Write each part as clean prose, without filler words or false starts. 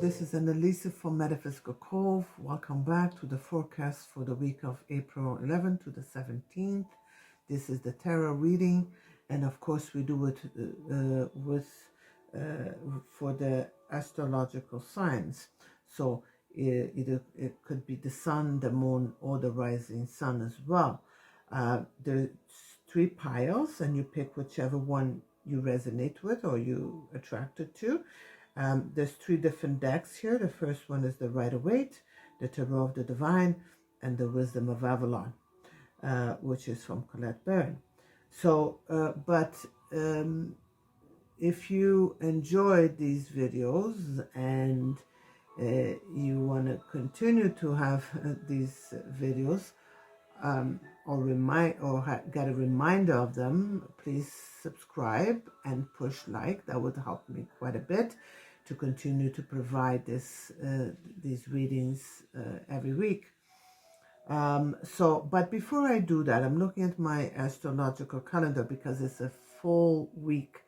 this is Annalisa from Metaphysicalcove. Welcome back to the forecast for the week of April 11th to the 17th. This is the tarot reading, and of course we do it for the astrological signs. So it could be the sun, the moon, or the rising sun as well. There's 3 piles, and you pick whichever one you resonate with or you attracted to. There's 3 different decks here. The first one is the Rider-Waite, the Tarot of the Divine, and the Wisdom of Avalon, which is from Colette Baron. So, if you enjoyed these videos and you want to continue to have these videos, get a reminder of them, please subscribe and push like. That would help me quite a bit to continue to provide these readings every week. But before I do that, I'm looking at my astrological calendar because it's a full week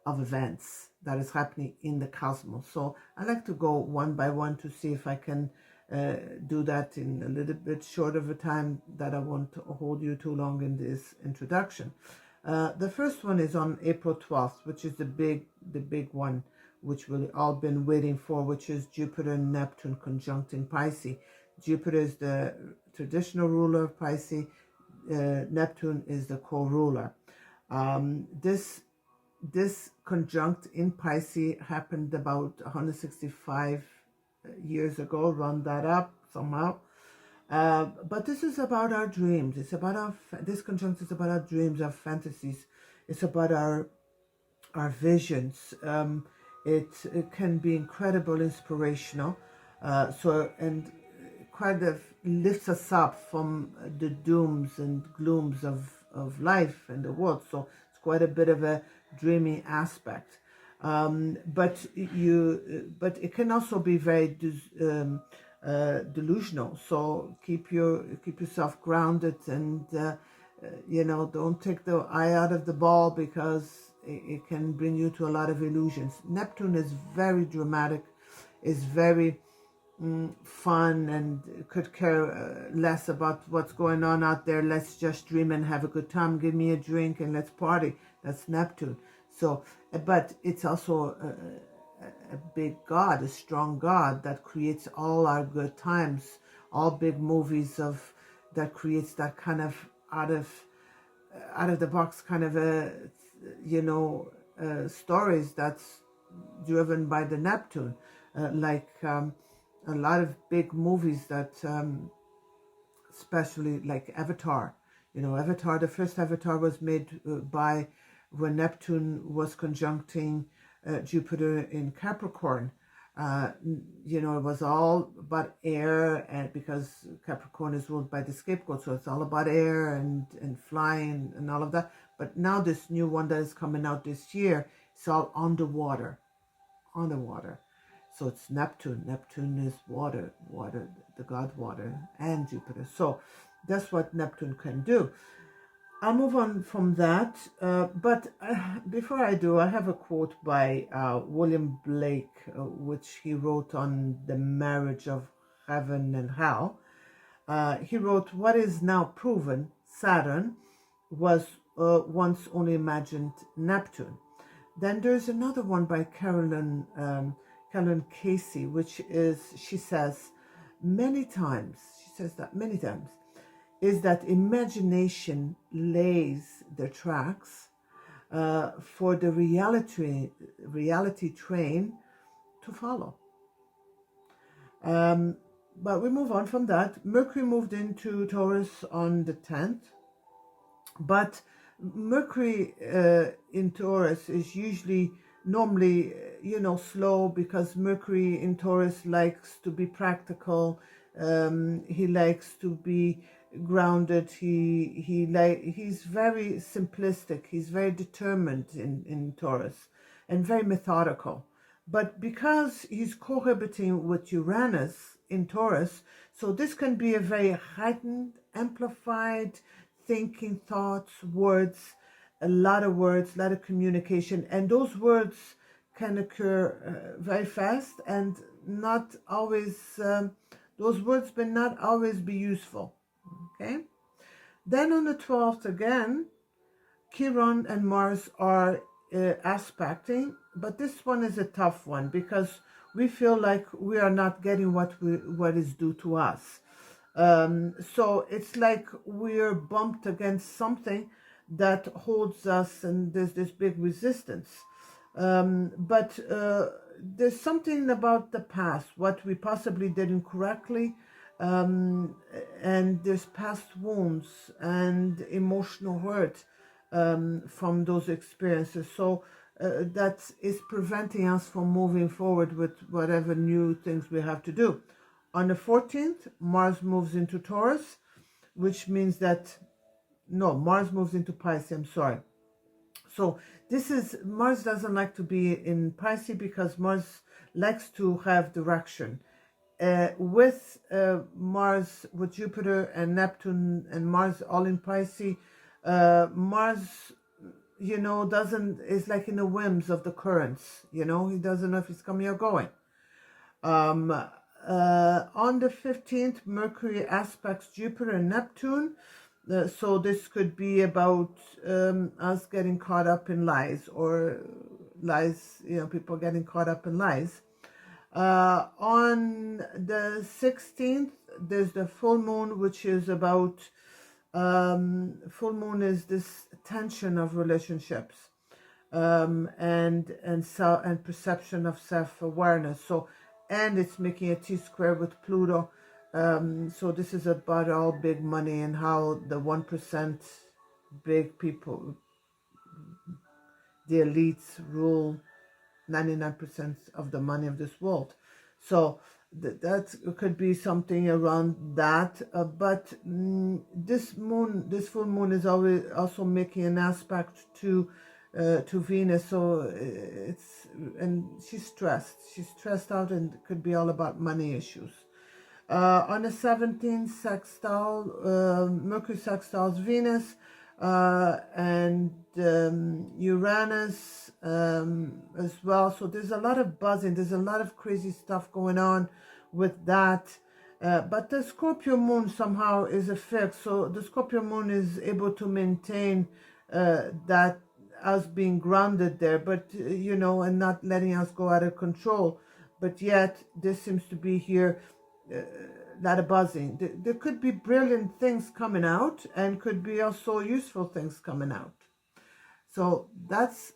of events that is happening in the cosmos. So I like to go one by one to see if I can do that in a little bit short of a time, that I won't hold you too long in this introduction. The first one is on April 12th, which is the big one, which we've all been waiting for, which is Jupiter and Neptune conjunct in Pisces. Jupiter is the traditional ruler of Pisces. Neptune is the co-ruler. This conjunct in Pisces happened about 165 years ago, round that up somehow. But this is about our dreams. It's about this conjunct is about our dreams, our fantasies. It's about our visions. It can be incredible, inspirational. And kind of lifts us up from the dooms and glooms of life and the world. So it's quite a bit of a dreamy aspect. But it can also be very delusional. So keep yourself grounded, and don't take the eye out of the ball, because it can bring you to a lot of illusions. Neptune is very dramatic, is very fun, and could care less about what's going on out there. Let's just dream and have a good time. Give me a drink and let's party. That's Neptune. So, but it's also a big God, a strong God that creates all our good times, all big movies that creates that kind of out of the box kind of stories that's driven by the Neptune, a lot of big movies that, especially like Avatar. Avatar, the first Avatar was made when Neptune was conjuncting Jupiter in Capricorn. It was all about air, and because Capricorn is ruled by the scapegoat, so it's all about air and flying and all of that. But now this new one that is coming out this year, it's all underwater. So it's Neptune. Neptune is water, the god water, and Jupiter. So that's what Neptune can do. I'll move on from that. But before I do, I have a quote by William Blake, which he wrote on the marriage of heaven and hell. He wrote, "What is now proven, Saturn, was once only imagined Neptune." Then there's another one by Carolyn Casey, which is, she says many times, is that imagination lays the tracks for the reality train to follow. But we move on from that. Mercury moved into Taurus on the 10th, but Mercury in Taurus is normally slow, because Mercury in Taurus likes to be practical. He likes to be grounded. He's very simplistic. He's very determined in Taurus, and very methodical. But because he's cohabiting with Uranus in Taurus, so this can be a very heightened, amplified thinking, thoughts, words, a lot of communication, and those words can occur very fast, and not always, those words may not always be useful. Okay? Then on the 12th again, Chiron and Mars are aspecting, but this one is a tough one because we feel like we are not getting what is due to us. So it's like we're bumped against something that holds us, and there's this big resistance. But there's something about the past, what we possibly did incorrectly, and there's past wounds and emotional hurt from those experiences. So that is preventing us from moving forward with whatever new things we have to do. On the 14th, Mars moves into Taurus, which means that, no, Mars moves into Pisces, I'm sorry. So this is, Mars doesn't like to be in Pisces because Mars likes to have direction. With Mars, with Jupiter and Neptune and Mars all in Pisces, Mars, you know, is like in the whims of the currents, you know, he doesn't know if it's coming or going. On the 15th, Mercury aspects Jupiter and Neptune. So this could be about us getting caught up in lies, or lies, you know, people getting caught up in lies. On the 16th, there's the full moon, which is about, full moon is this tension of relationships, and perception of self-awareness. So, and it's making a T-square with Pluto. So this is about all big money and how the 1% big people, the elites, rule 99% of the money of this world. So that could be something around that. But this full moon is always also making an aspect to Venus. So and she's stressed out, and it could be all about money issues. On the 17th, sextile, Mercury sextiles Venus, and Uranus as well. So there's a lot of buzzing, there's a lot of crazy stuff going on with that. But the Scorpio moon somehow is a fix. So the Scorpio moon is able to maintain that, us being grounded there, but you know, and not letting us go out of control. But yet there seems to be here a lot of buzzing. There could be brilliant things coming out, and could be also useful things coming out. So that's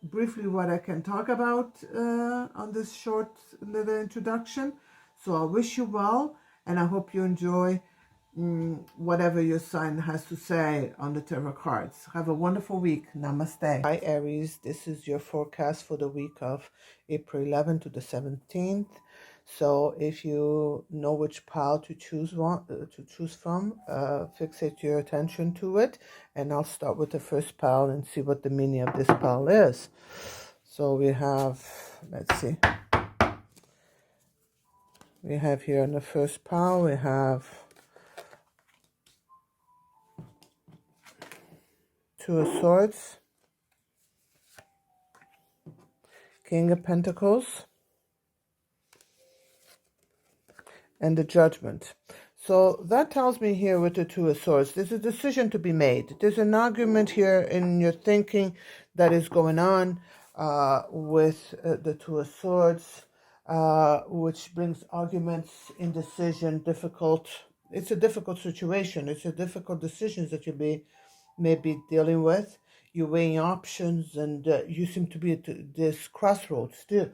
briefly what I can talk about on this short little introduction. So I wish you well, and I hope you enjoy whatever your sign has to say on the tarot cards. Have a wonderful week. Namaste. Hi Aries, this is your forecast for the week of April 11th to the 17th. So if you know which pile to choose from, fixate your attention to it, and I'll start with the first pile and see what the meaning of this pile is. So we have, let's see, we have here in the first pile, we have Two of Swords, King of Pentacles, and the Judgment. So that tells me here with the Two of Swords, there's a decision to be made. There's an argument here in your thinking that is going on with the Two of Swords, which brings arguments, indecision, difficult. It's a difficult situation. It's a difficult decisions that you may be dealing with. You're weighing options, and you seem to be at this crossroads too.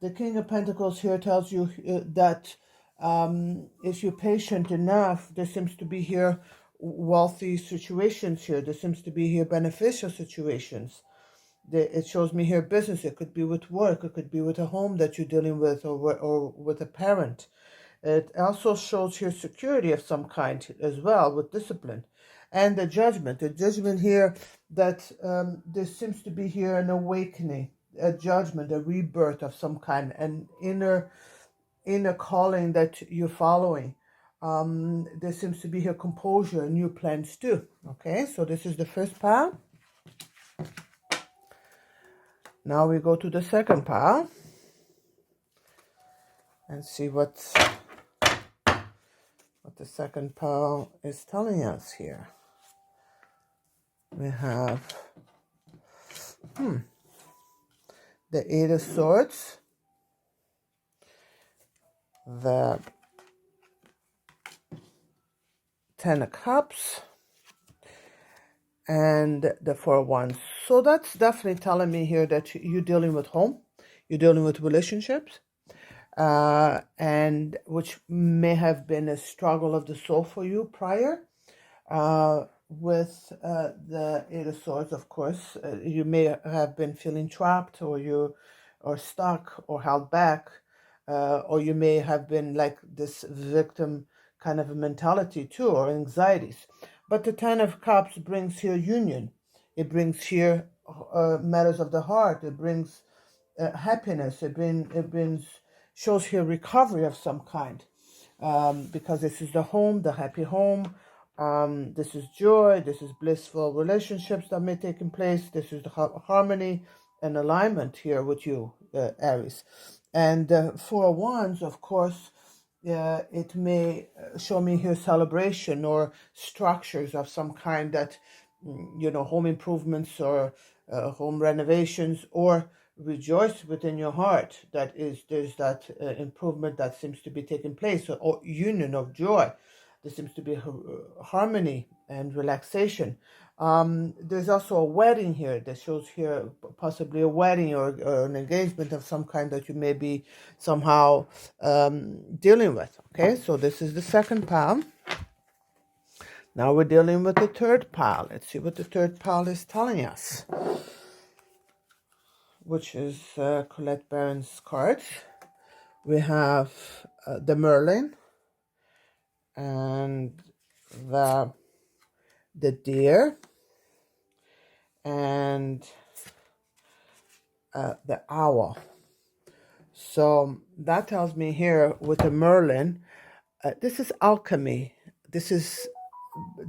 The King of Pentacles here tells you that if you're patient enough, there seems to be here wealthy situations here. There seems to be here beneficial situations. It shows me here business. It could be with work. It could be with a home that you're dealing with, or with a parent. It also shows here security of some kind as well, with discipline. And the Judgment. The Judgment here, that there seems to be here an awakening, a judgment, a rebirth of some kind, an inner calling that you're following. There seems to be here composure and new plans too. Okay, so this is the first pile. Now we go to the second pile and see what the second pile is telling us here. We have the Eight of Swords, the Ten of Cups, and the Four of Wands. So that's definitely telling me here that you're dealing with home, you're dealing with relationships, and which may have been a struggle of the soul for you prior. With the Eight of Swords, of course, you may have been feeling trapped, or stuck, or held back, or you may have been like this victim kind of a mentality too, or anxieties. But the Ten of Cups brings here union. It brings here matters of the heart. It brings happiness. It brings shows here recovery of some kind, because this is the home, the happy home. This is joy. This is blissful relationships that may take in place. This is the harmony and alignment here with you, Aries. And Four of Wands, of course, it may show me here celebration or structures of some kind that, home improvements or home renovations, or rejoice within your heart that there's that improvement that seems to be taking place, or union of joy. There seems to be harmony and relaxation. There's also a wedding here that shows here possibly a wedding or an engagement of some kind that you may be somehow dealing with. Okay, so this is the second pile. Now we're dealing with the third pile. Let's see what the third pile is telling us, which is Colette Baron's cards. We have the Merlin and the Deer and the Owl. So that tells me here with the Merlin, this is alchemy, this is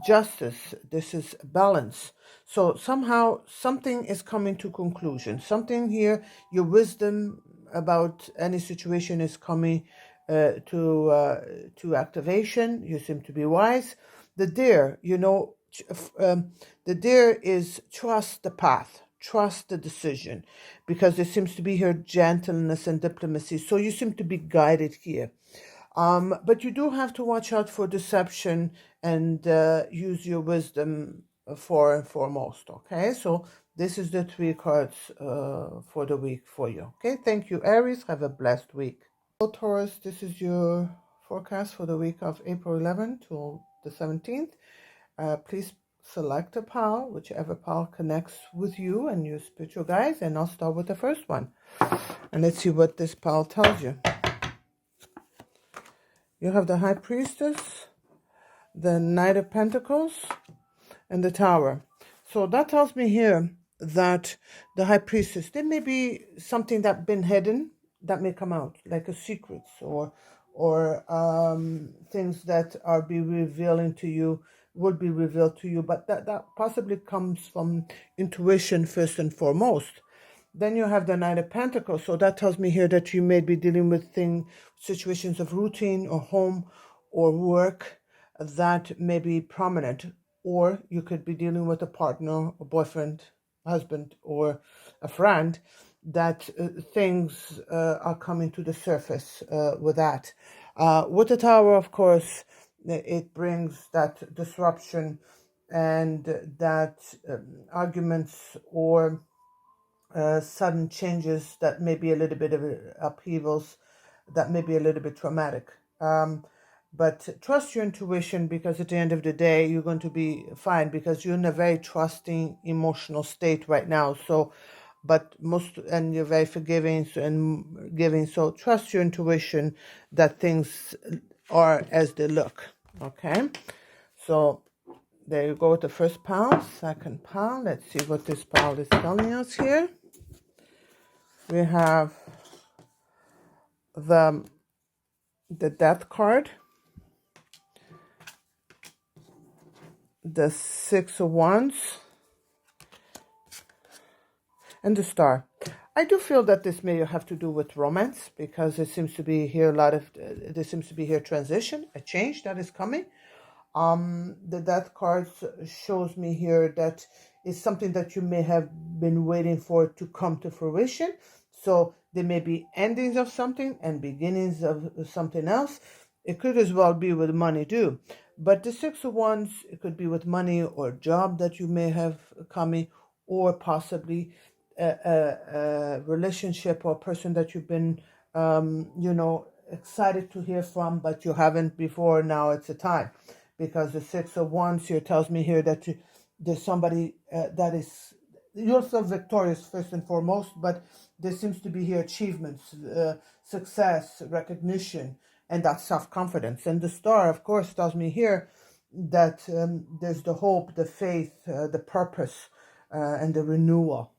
justice, this is balance. So somehow something is coming to conclusion. Something here, your wisdom about any situation is coming to activation. You seem to be wise. The Deer, the Deer is trust the path, trust the decision, because there seems to be here gentleness and diplomacy. So you seem to be guided here. But you do have to watch out for deception and use your wisdom and foremost. Okay, so this is the 3 cards for the week for you. Okay, thank you, Aries. Have a blessed week. So, Taurus, this is your forecast for the week of April 11th to the 17th. Please select a pile, whichever pile connects with you and your spiritual guides, and I'll start with the first one. And let's see what this pile tells you. You have the High Priestess, the Knight of Pentacles, and the Tower. So that tells me here that the High Priestess, there may be something that's been hidden that may come out, like a secrets or things that are would be revealed to you, but that possibly comes from intuition first and foremost. Then you have the Knight of Pentacles. So that tells me here that you may be dealing with situations of routine or home or work that may be prominent. Or you could be dealing with a partner, a boyfriend, husband, or a friend that things are coming to the surface with that. With the Tower, of course, it brings that disruption and that arguments or sudden changes that may be a little bit of upheavals, that may be a little bit traumatic. But trust your intuition, because at the end of the day, you're going to be fine, because you're in a very trusting emotional state right now. So, and you're very forgiving and giving. So trust your intuition that things are as they look. Okay. So there you go with the first pile. Second pile. Let's see what this pile is telling us here. We have the Death card, the Six of Wands, and the Star. I do feel that this may have to do with romance, because there seems to be here a lot of there seems to be here transition, a change that is coming. The death card shows me here that it's something that you may have been waiting for to come to fruition. So there may be endings of something and beginnings of something else. It could as well be with money too. But the Six of Wands, it could be with money or job that you may have coming, or possibly a relationship or person that you've been, excited to hear from, but you haven't before. Now it's a time, because the Six of Wands here tells me here that there's somebody that is, you're still victorious first and foremost, but there seems to be here achievements, success, recognition, and that self-confidence. And the Star, of course, tells me here that there's the hope, the faith, the purpose, and the renewal.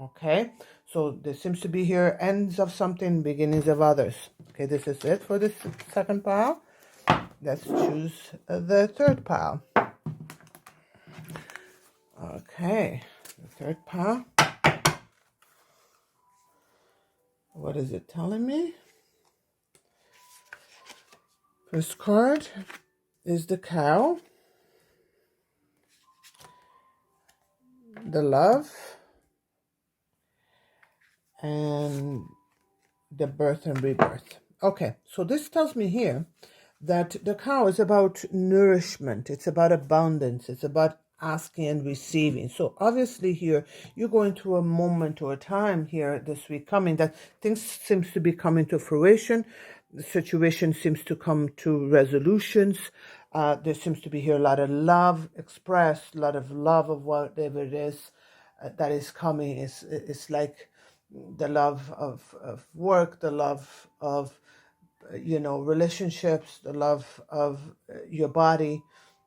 Okay, so there seems to be here ends of something, beginnings of others. Okay, this is it for the second pile. Let's choose the third pile. Okay, the third pile. What is it telling me? First card is the Cow, the Love, and the Birth and Rebirth. Okay, so this tells me here that the Cow is about nourishment, it's about abundance, it's about asking and receiving. So obviously here you're going through a moment or a time here this week coming that things seems to be coming to fruition. The situation seems to come to resolutions. There seems to be here a lot of love expressed, a lot of love of whatever it is that is coming. It's like the love of work, the love of relationships, the love of your body,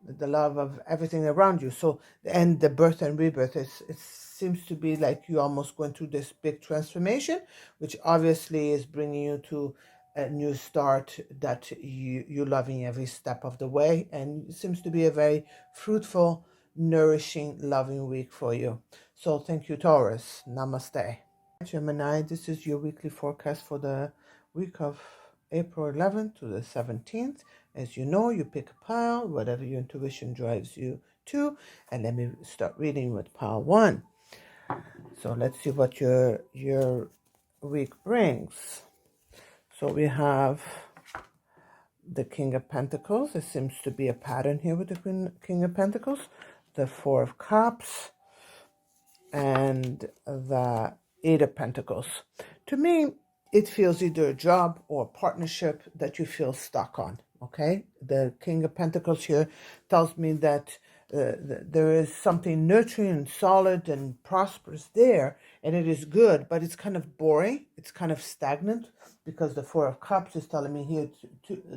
the love of everything around you. So, and the birth and rebirth, it seems to be like you almost going through this big transformation, which obviously is bringing you to a new start that you're loving every step of the way. And it seems to be a very fruitful, nourishing, loving week for you. So thank you, Taurus. Namaste. Gemini, this is your weekly forecast for the week of April 11th to the 17th. As you know, you pick a pile, whatever your intuition drives you to. And let me start reading with pile 1. So let's see what your week brings. So we have the King of Pentacles. There seems to be a pattern here with the King of Pentacles. The Four of Cups and the Eight of Pentacles. To me, it feels either a job or a partnership that you feel stuck on, okay? The King of Pentacles here tells me that there is something nurturing and solid and prosperous there, and it is good, but it's kind of boring. It's kind of stagnant, because the Four of Cups is telling me here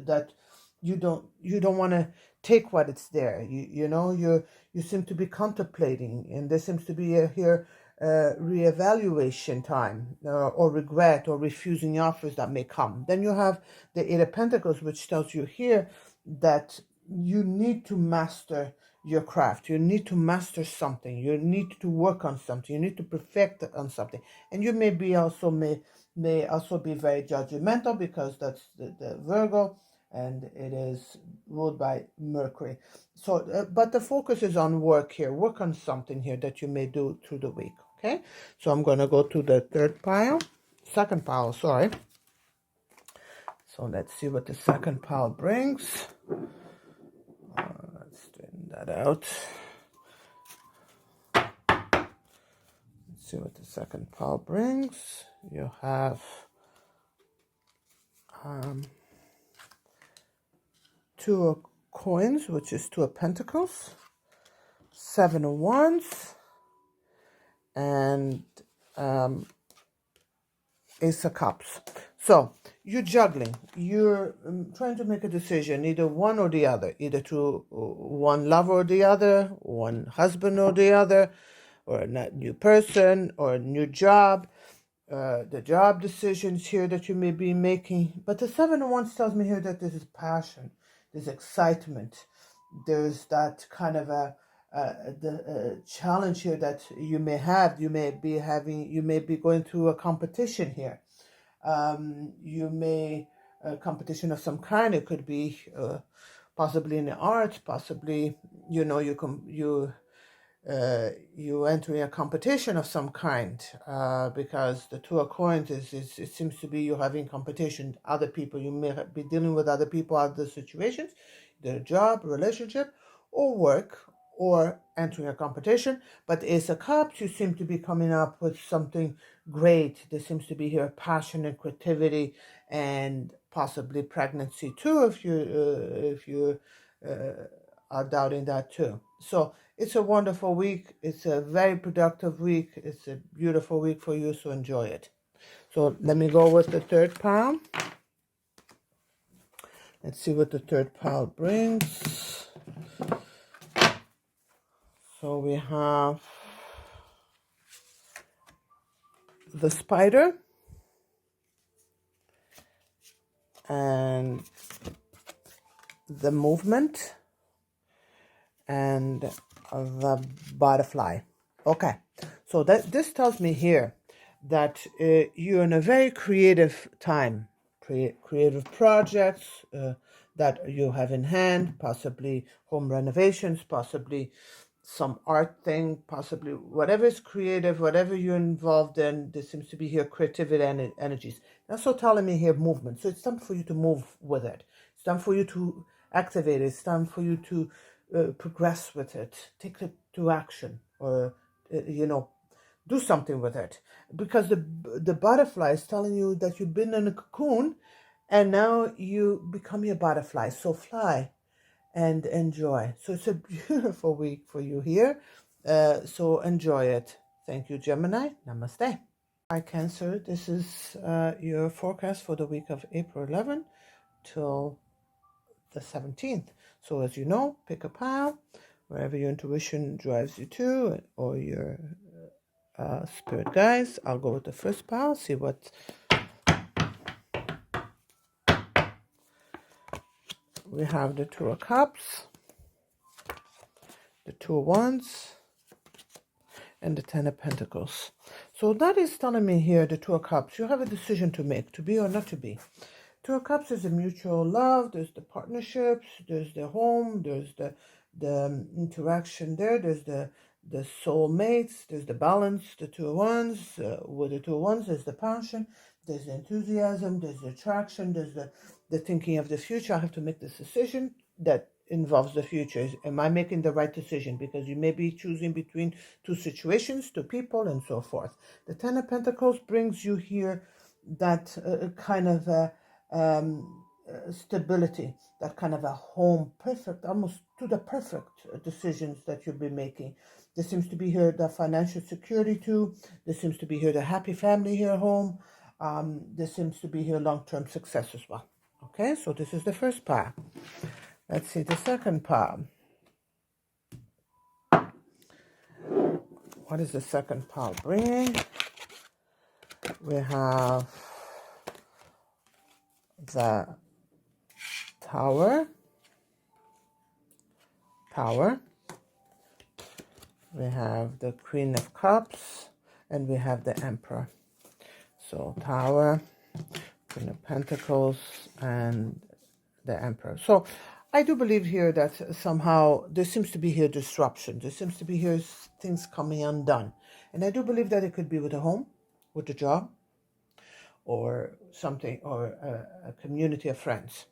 that you don't want to take what it's there. You seem to be contemplating, and there seems to be here reevaluation time, or regret, or refusing offers that may come. Then you have the Eight of Pentacles, which tells you here that you need to master your craft. You need to master something. You need to work on something. You need to perfect on something. And you may also be very judgmental, because that's the Virgo, and it is ruled by Mercury. So, but the focus is on work here. Work on something here that you may do through the week. Okay, so I'm going to go to the second pile, sorry. So let's see what the second pile brings. Let's straighten that out. Let's see what the second pile brings. You have Two of Coins, which is Two of Pentacles, Seven of Wands, and Ace of Cups. So you're juggling. You're trying to make a decision, either one or the other, either to one lover or the other, one husband or the other, or a new person, or a new job. The job decisions here that you may be making. But the Seven of Wands tells me here that this is passion, there's excitement, there's that kind of a the challenge here that you may have, you may be going through a competition here. You may competition of some kind. It could be possibly in the arts, possibly you entering a competition of some kind, because the Two of Coins is it seems to be you having competition. Other people, you may be dealing with other people, other situations, their job, relationship, or work, or entering a competition. But Ace of Cups, you seem to be coming up with something great. There seems to be here passion and creativity, and possibly pregnancy too, if you are doubting that too. So it's a wonderful week. It's a very productive week. It's a beautiful week for you, so enjoy it. So let me go with the third pile. Let's see what the third pile brings. So we have the Spider and the Movement and the Butterfly. Okay, so this tells me here that you're in a very creative time, creative projects that you have in hand, possibly home renovations, possibly some art thing, possibly whatever is creative, whatever you're involved in. There seems to be here creativity and energies. That's also telling me here movement. So it's time for you to move with it. It's time for you to activate it. It's time for you to progress with it, take it to action, or do something with it, because the butterfly is telling you that you've been in a cocoon and now you become your butterfly. So fly and enjoy. So it's a beautiful week for you here, so enjoy it. Thank you, Gemini. Namaste. Hi, Cancer. This is your forecast for the week of April 11 till the 17th. So as you know, pick a pile wherever your intuition drives you to, or your spirit guides. I'll go with the first pile, see what we have. The Two of Cups, the Two of Wands, and the Ten of Pentacles. So that is telling me here, the Two of Cups, you have a decision to make, to be or not to be. Two of Cups is a mutual love. There's the partnerships, there's the home, there's the interaction there, there's the soulmates, there's the balance. The Two of Wands, with the Two of Wands, there's the passion, there's the enthusiasm, there's the attraction, there's the thinking of the future. I have to make this decision that involves the future. Am I making the right decision? Because you may be choosing between two situations, two people, and so forth. The Ten of Pentacles brings you here that kind of stability, that kind of a home, perfect, almost to the perfect decisions that you'll be making. There seems to be here the financial security too. There seems to be here the happy family here home. There seems to be here long-term success as well. Okay, so this is the first pile. Let's see the second pile. What is the second pile bringing? We have the Tower. We have the Queen of Cups, and we have the Emperor. So Tower, Queen of Pentacles, and the Emperor. So I do believe here that somehow there seems to be here disruption. There seems to be here things coming undone. And I do believe that it could be with a home, with a job, or something, or a community of friends.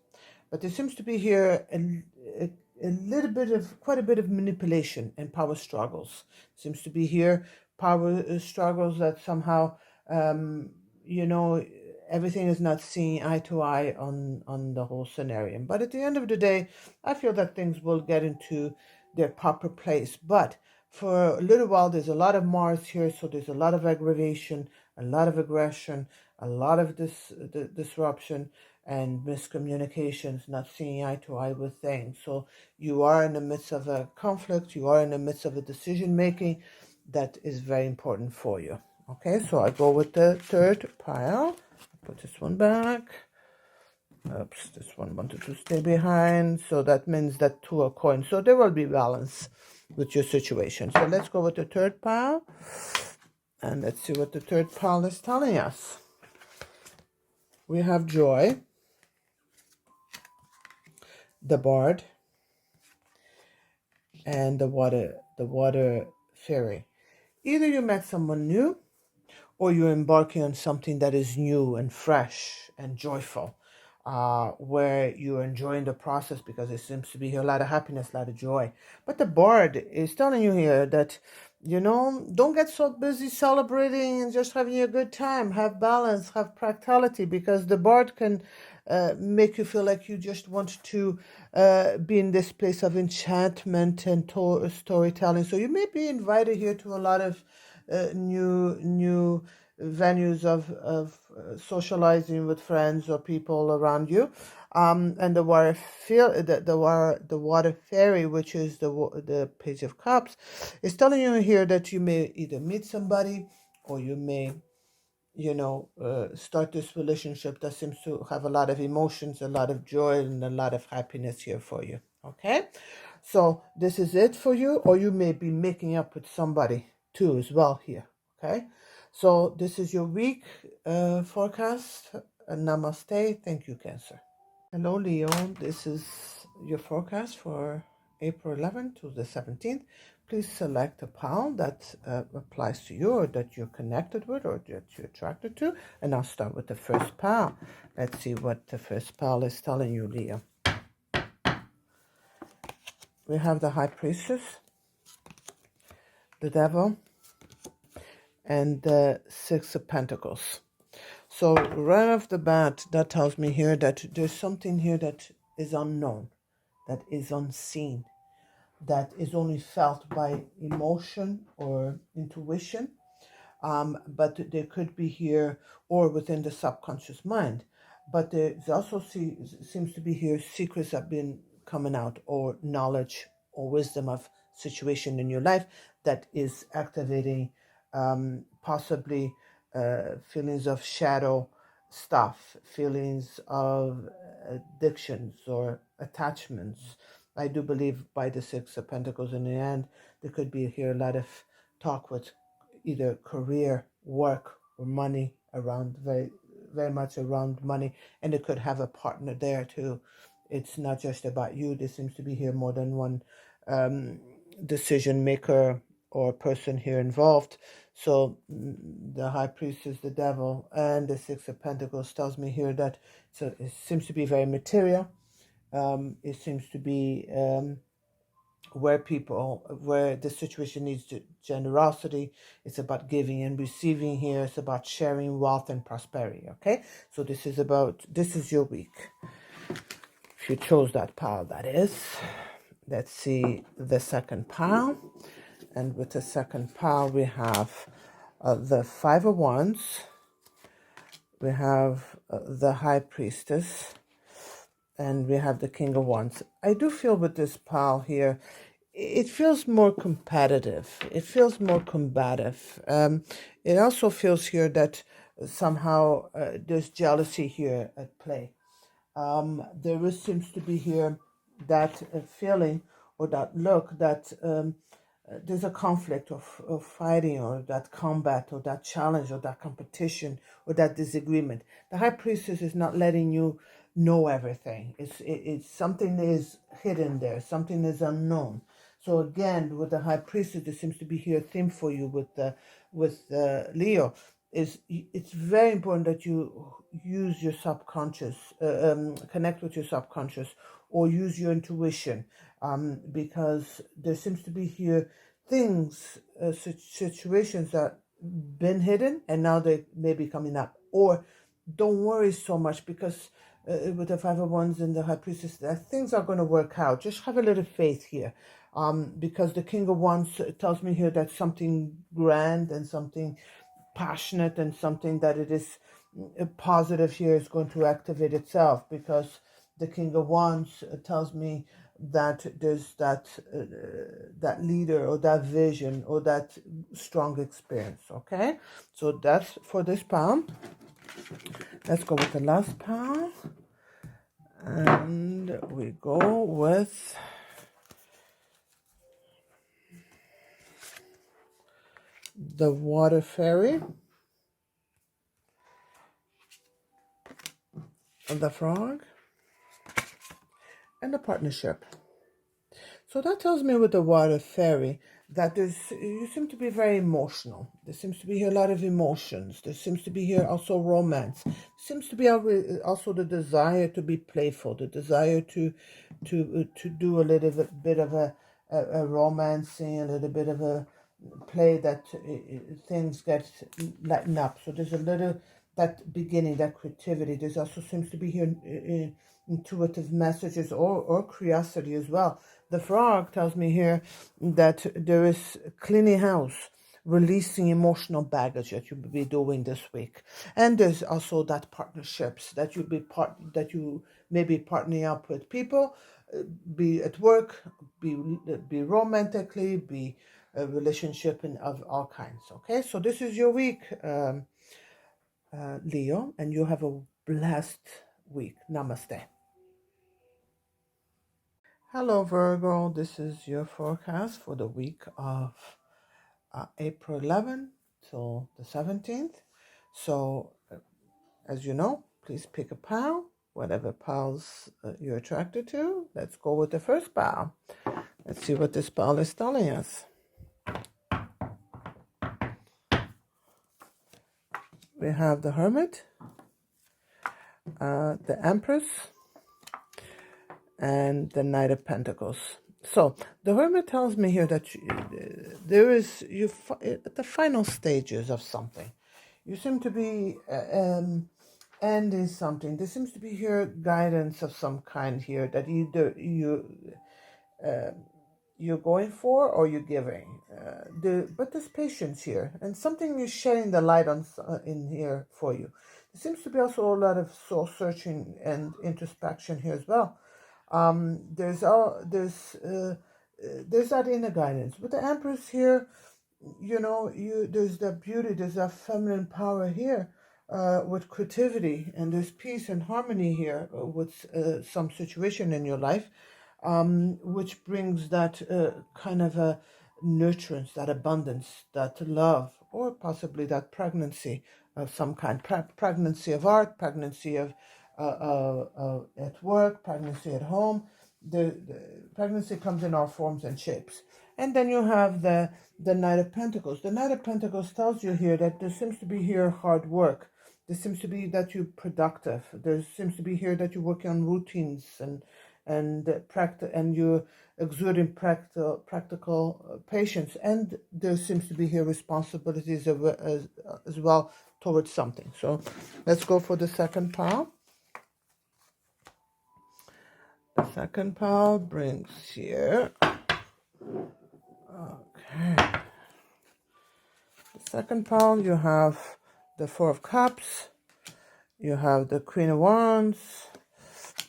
But there seems to be here a little bit of, quite a bit of manipulation and power struggles. Seems to be here power struggles that somehow, everything is not seeing eye to eye on the whole scenario. But at the end of the day, I feel that things will get into their proper place. But for a little while, there's a lot of Mars here, so there's a lot of aggravation, a lot of aggression, a lot of disruption and miscommunications, not seeing eye to eye with things. So you are in the midst of a conflict, you are in the midst of a decision making that is very important for you. Okay, so I go with the third pile. Put this one back. Oops, this one wanted to stay behind. So that means that Two of Coins. So there will be balance. with your situation. So let's go with the third pile, and let's see what the third pile is telling us. We have joy, the bard, and the water fairy. Either you met someone new, or you're embarking on something that is new and fresh and joyful, where you're enjoying the process because it seems to be here a lot of happiness, a lot of joy. But the bard is telling you here that, don't get so busy celebrating and just having a good time. Have balance, have practicality, because the bard can make you feel like you just want to be in this place of enchantment and storytelling. So you may be invited here to a lot of new venues of socializing with friends or people around you. And the water fairy, which is the Page of Cups, is telling you here that you may either meet somebody, or you may start this relationship that seems to have a lot of emotions, a lot of joy, and a lot of happiness here for you. Okay, so this is it for you, or you may be making up with somebody too as well here. Okay, so this is your week forecast. Namaste. Thank you, Cancer. Hello, Leo. This is your forecast for April 11th to the 17th. Please select a pile that applies to you, or that you're connected with, or that you're attracted to. And I'll start with the first pile. Let's see what the first pile is telling you, Leo. We have the High Priestess, the Devil, and the Six of Pentacles. So right off the bat, that tells me here that there's something here that is unknown, that is unseen, that is only felt by emotion or intuition, but there could be here, or within the subconscious mind. But there's also seems to be here secrets that have been coming out, or knowledge or wisdom of situation in your life that is activating possibly feelings of shadow stuff, feelings of addictions or attachments. I do believe by the Six of Pentacles in the end, there could be here a lot of talk with either career, work, or money, around very much around money, and it could have a partner there too. It's not just about you. There seems to be here more than one decision maker or person here involved. So the High Priestess, the Devil, and the Six of Pentacles tells me here that it seems to be very material. It seems to be where the situation needs generosity. It's about giving and receiving here. It's about sharing wealth and prosperity. Okay, so this is your week. If you chose that pile, that is. Let's see the second pile. And with the second pile, we have the Five of Wands. We have the High Priestess. And we have the King of Wands. I do feel with this pile here, it feels more competitive. It feels more combative. It also feels here that somehow there's jealousy here at play. Seems to be here that feeling, or that look, that there's a conflict of fighting, or that combat, or that challenge, or that competition, or that disagreement. The High Priestess is not letting you know everything. It's something is hidden there, something is unknown. So again, with the High Priestess, there seems to be here a theme for you with Leo. It's very important that you use your subconscious, connect with your subconscious, or use your intuition, because there seems to be here things, situations that been hidden and now they may be coming up. Or don't worry so much, because with the Five of Wands and the High Priestess, things are going to work out. Just have a little faith here, because the King of Wands tells me here that something grand and something passionate and something that it is positive here is going to activate itself, because the King of Wands tells me that there's that leader, or that vision, or that strong experience. Okay, so that's for this pile. Let's go with the last pile, and we go with the water fairy, the frog, and the partnership. So that tells me with the water fairy that you seem to be very emotional. There seems to be here a lot of emotions. There seems to be here also romance. There seems to be also the desire to be playful, the desire to do a little bit of a romancing, a little bit of a play that things get lightened up. So there's a little that beginning, that creativity. There's also seems to be here intuitive messages or curiosity as well. The frog tells me here that there is cleaning house, releasing emotional baggage that you'll be doing this week. And there's also that partnerships that you may be partnering up with people, be at work, be romantically, be a relationship and of all kinds. Okay, so this is your week, Leo, and you have a blessed week. Namaste. Hello, Virgo. This is your forecast for the week of April 11th till the 17th. So, as you know, please pick a pile, whatever piles you're attracted to. Let's go with the first pile. Let's see what this pile is telling us. We have the Hermit, the Empress, and the Knight of Pentacles. So the Hermit tells me here that you at the final stages of something. You seem to be ending something. There seems to be here guidance of some kind here that either you're going for or you're giving. But there's patience here, and something is shedding the light on in here for you. There seems to be also a lot of soul searching and introspection here as well. There's that inner guidance with the Empress here. There's that beauty, there's that feminine power here with creativity, and there's peace and harmony here with some situation in your life, which brings that kind of a nurturance, that abundance, that love, or possibly that pregnancy of some kind, pregnancy of art, pregnancy of at work, pregnancy at home. The pregnancy comes in all forms and shapes. And then you have the Knight of Pentacles. The Knight of Pentacles tells you here that there seems to be here hard work. There seems to be that you're productive. There seems to be here that you're working on routines and you're exuding practical patience. And there seems to be here responsibilities as well towards something. So let's go for the second pile. The second pile brings here. Okay. The second pile, you have the Four of Cups, you have the Queen of Wands,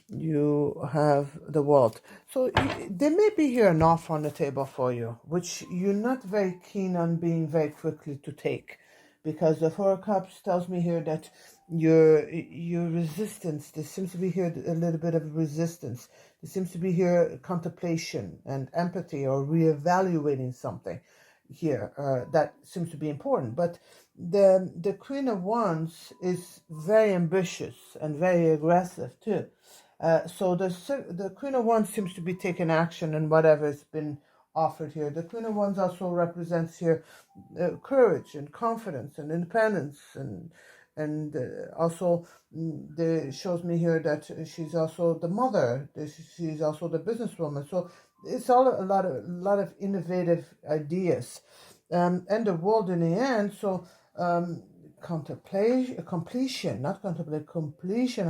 you have the World. So there may be here an offer on the table for you, which you're not very keen on being very quickly to take, because the Four of Cups tells me here that your resistance, there seems to be here a little bit of resistance. There seems to be here contemplation and empathy or reevaluating something here that seems to be important. But the Queen of Wands is very ambitious and very aggressive too. So the Queen of Wands seems to be taking action in whatever has been offered here. The Queen of Wands also represents here courage and confidence and independence, and also shows me here that she's also the mother. She's also the businesswoman. So it's all a lot of innovative ideas, and the World in the end. So completion of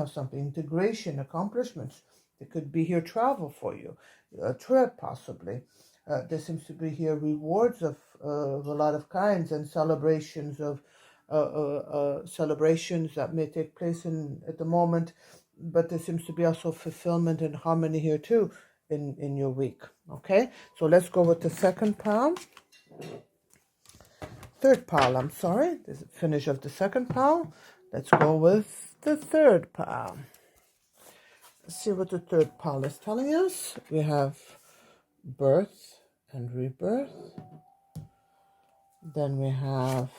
something, integration, accomplishments. There could be here travel for you, a trip possibly. There seems to be here rewards of a lot of kinds and celebrations of celebrations that may take place at the moment, but there seems to be also fulfillment and harmony here too in your week. Okay, so let's go with the third pile. This is the finish of the second pile. Let's go with the third pile. Let's see what the third pile is telling us. We have birth and rebirth. Then we have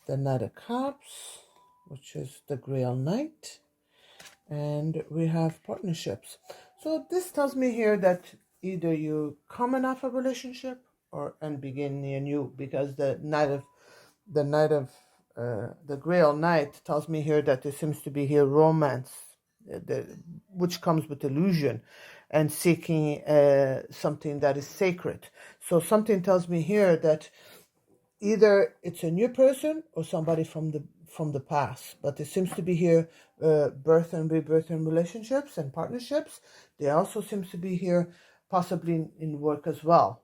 the Knight of Cups, which is the Grail Knight. And we have partnerships. So this tells me here that either you come off a relationship and begin anew, because the the Grail Knight tells me here that there seems to be here romance, which comes with illusion, and seeking something that is sacred. So something tells me here that either it's a new person or somebody from the past, but it seems to be here birth and rebirth in relationships and partnerships. There also seems to be here possibly in work as well,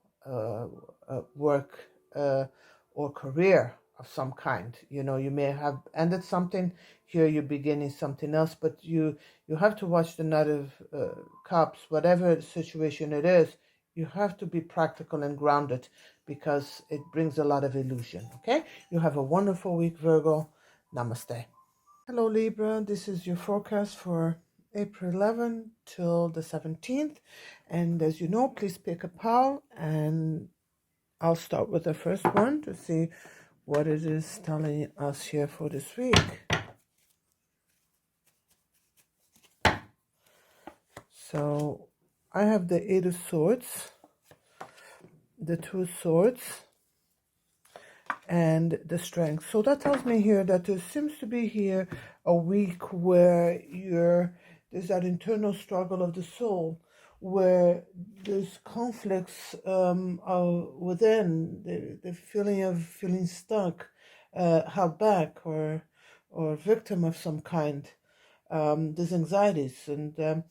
work or career of some kind. You know, you may have ended something, here you're beginning something else, but you have to watch the Knight of Cups. Whatever situation it is, you have to be practical and grounded, because it brings a lot of illusion. Okay, you have a wonderful week, Virgo. Namaste. Hello, Libra. This is your forecast for April 11 till the 17th. And as you know, please pick a pile, and I'll start with the first one to see what it is telling us here for this week. So I have the Eight of Swords, the Two of Swords, and the Strength. So that tells me here that there seems to be here a week where there's that internal struggle of the soul, where there's conflicts within, the feeling of feeling stuck, held back, or victim of some kind. There's anxieties, and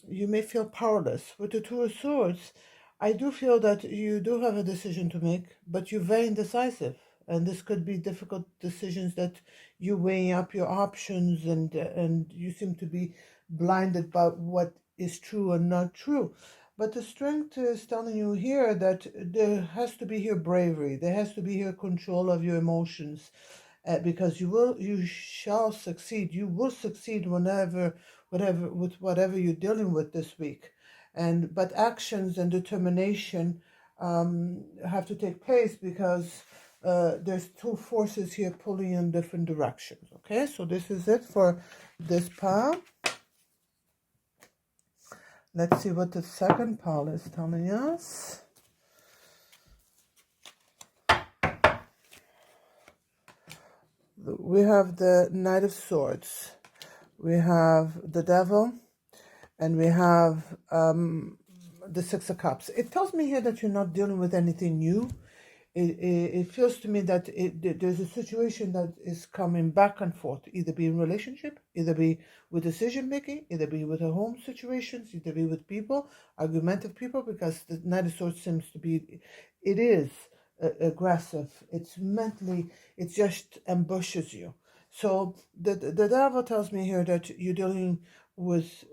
you may feel powerless. With the Two of Swords, I do feel that you do have a decision to make, but you're very indecisive. And this could be difficult decisions that you weigh up your options, and you seem to be blinded by what is true and not true. But the Strength is telling you here that there has to be here bravery. There has to be here control of your emotions, because you shall succeed. You will succeed with whatever you're dealing with this week. But actions and determination have to take place, because there's two forces here pulling in different directions. Okay, so this is it for this pile. Let's see what the second pile is telling us. We have the Knight of Swords, we have the Devil, and we have the Six of Cups. It tells me here that you're not dealing with anything new. It feels to me that there's a situation that is coming back and forth, either be in relationship, either be with decision making, either be with a home situations, either be with people, argumentative people, because the Knight of Swords seems to be, it is aggressive. It's mentally, it just ambushes you. So the Devil tells me here that you're dealing with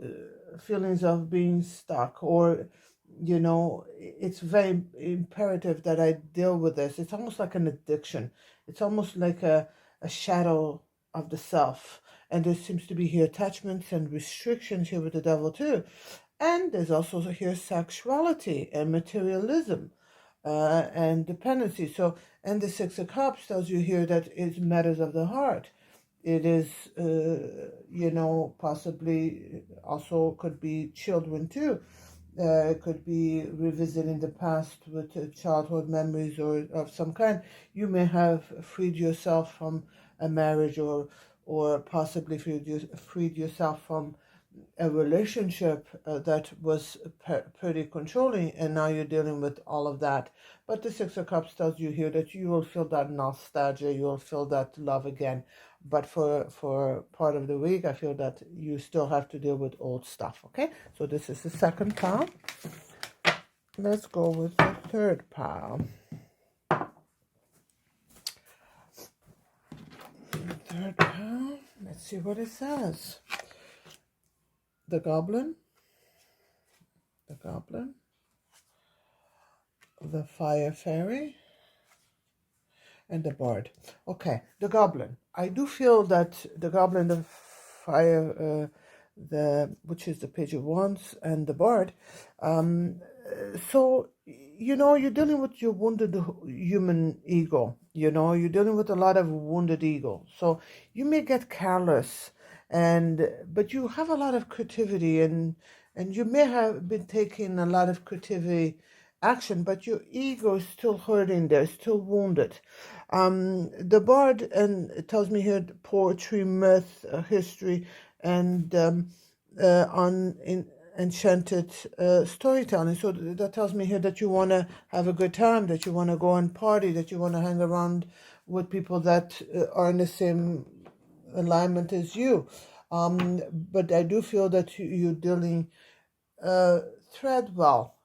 feelings of being stuck, or it's very imperative that I deal with this. It's almost like an addiction. It's almost like a shadow of the self. And there seems to be here attachments and restrictions here with the Devil too. And there's also here sexuality and materialism and dependency. So, and the Six of Cups tells you here that it's matters of the heart. It is, possibly also could be children too. It could be revisiting the past with childhood memories or of some kind. You may have freed yourself from a marriage, or possibly freed yourself from a relationship that was pretty controlling, and now you're dealing with all of that. But the Six of Cups tells you here that you will feel that nostalgia, you will feel that love again. But for part of the week, I feel that you still have to deal with old stuff. Okay, so this is the second pile. Let's go with the third pile. The third pile, let's see what it says. The Goblin, the Fire Fairy, and the Bard. Okay, the Goblin. I do feel that the Goblin, the Fire, which is the Page of Wands, and the Bard, So, you're dealing with your wounded human ego. You're dealing with a lot of wounded ego. So you may get careless, but you have a lot of creativity, and you may have been taking a lot of creativity action, but your ego is still hurting there, still wounded. The bard, and it tells me here, poetry, myth, history, and on in enchanted storytelling. So that tells me here that you want to have a good time, that you want to go and party, that you want to hang around with people that are in the same alignment as you. But I do feel that you're dealing thread well.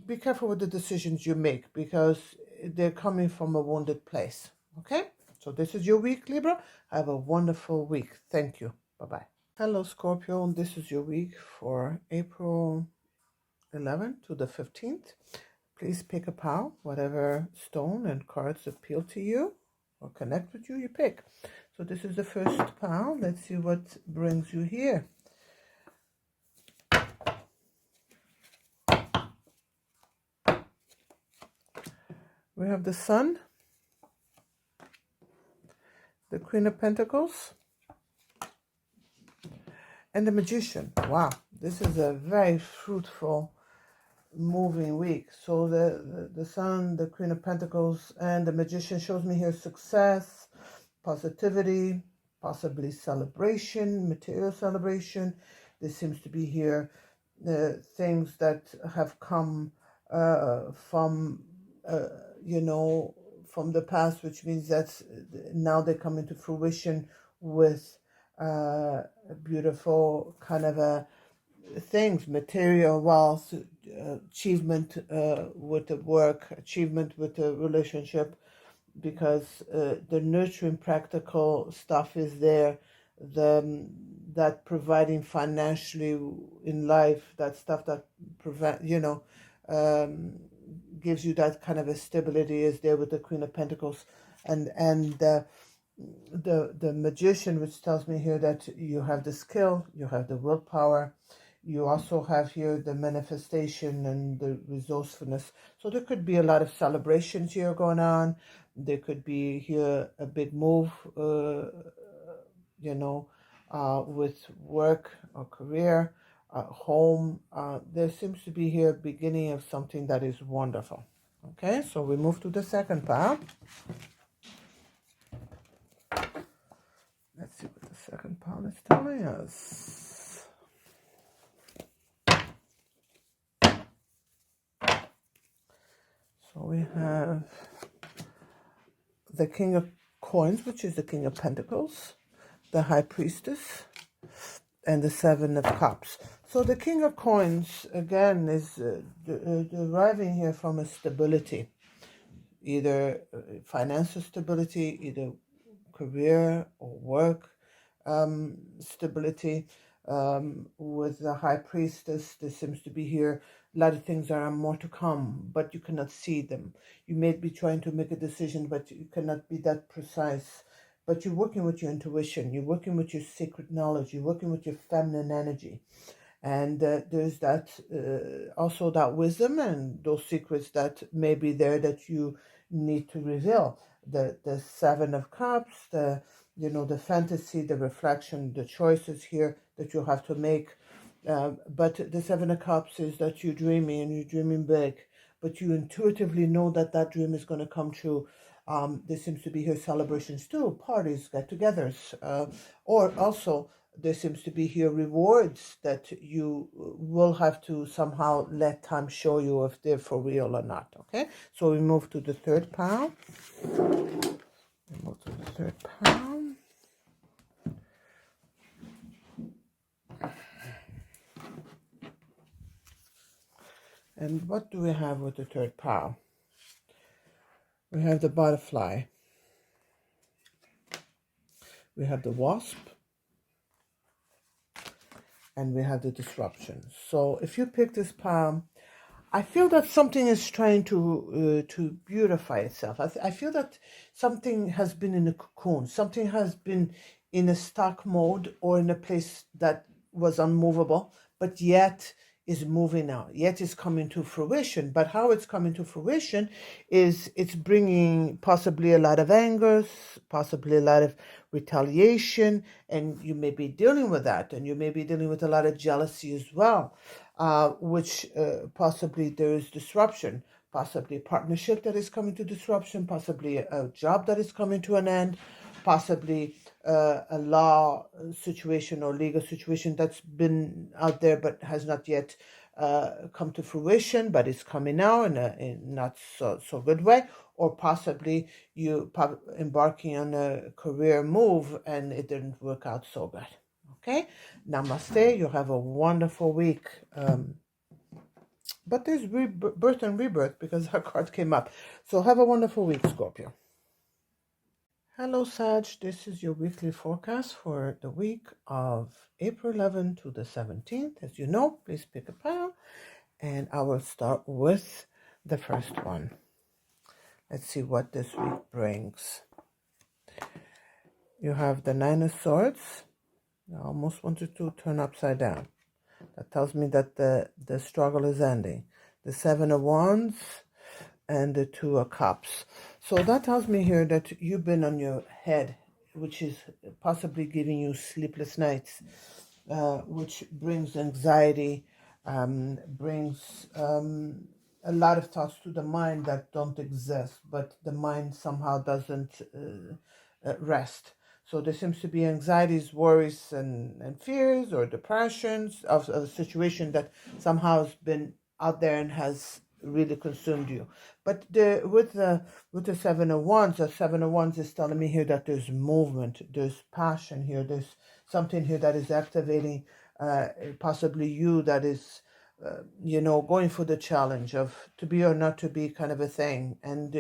Be careful with the decisions you make, because they're coming from a wounded place. Okay? So this is your week, Libra. Have a wonderful week. Thank you. Bye-bye. Hello, Scorpio. This is your week for April 11th to the 15th. Please pick a pile, whatever stone and cards appeal to you or connect with you, you pick. So this is the first pile. Let's see what brings you here. We have the Sun, the Queen of Pentacles, and the Magician. Wow, this is a very fruitful, moving week. So the Sun, the Queen of Pentacles, and the Magician shows me here success, positivity, possibly celebration, material celebration. There seems to be here things that have come from from the past, which means that now they come into fruition with beautiful kind of things, material wealth, achievement with the work, achievement with the relationship, because the nurturing practical stuff is there, that providing financially in life, that stuff that gives you that kind of a stability is there with the Queen of Pentacles, and the Magician, which tells me here that you have the skill, you have the willpower, you also have here the manifestation and the resourcefulness. So there could be a lot of celebrations here going on. There could be here a big move, with work or career, home. There seems to be here beginning of something that is wonderful. Okay, so we move to the second part. Let's see what the second part is telling us. So we have the King of Coins, which is the King of Pentacles, the High Priestess, and the Seven of Cups. So the King of Coins, again, is deriving here from a stability, either financial stability, either career or work stability. With the High Priestess, there seems to be here a lot of things are more to come, but you cannot see them. You may be trying to make a decision, but you cannot be that precise. But you're working with your intuition, you're working with your secret knowledge, you're working with your feminine energy. And there's that also that wisdom and those secrets that may be there that you need to reveal. The Seven of Cups, the fantasy, the reflection, the choices here that you have to make. But the Seven of Cups is that you're dreaming, and you're dreaming big, but you intuitively know that that dream is going to come true. There seems to be here celebrations too, parties, get-togethers, or also there seems to be here rewards that you will have to somehow let time show you if they're for real or not. Okay, so we move to the third pile. And what do we have with the third pile? We have the butterfly. We have the wasp. And we have the disruption. So if you pick this pile, I feel that something is trying to beautify itself. I feel that something has been in a cocoon. Something has been in a stuck mode or in a place that was unmovable, but yet is moving now, yet it's coming to fruition. But how it's coming to fruition is it's bringing possibly a lot of anger, possibly a lot of retaliation, and you may be dealing with that, and you may be dealing with a lot of jealousy as well, which possibly there is disruption, possibly a partnership that is coming to disruption, possibly a job that is coming to an end, possibly a law situation or legal situation that's been out there but has not yet come to fruition, but it's coming now in not so good way, or possibly you embarking on a career move and it didn't work out so good. Okay, namaste. You have a wonderful week. But there's birth and rebirth because our card came up. So have a wonderful week, Scorpio. Hello, Sag. This is your weekly forecast for the week of April 11 to the 17th. As you know, please pick a pile. And I will start with the first one. Let's see what this week brings. You have the Nine of Swords. I almost wanted to turn upside down. That tells me that the struggle is ending. The Seven of Wands and the Two of Cups. So that tells me here that you've been on your head, which is possibly giving you sleepless nights, which brings anxiety, brings a lot of thoughts to the mind that don't exist, but the mind somehow doesn't rest. So there seems to be anxieties, worries, and fears or depressions of a situation that somehow has been out there and has really consumed you. But with the Seven of Wands, the Seven of Wands is telling me here that there's movement, there's passion here, there's something here that is activating possibly you, that is going for the challenge of to be or not to be kind of a thing. And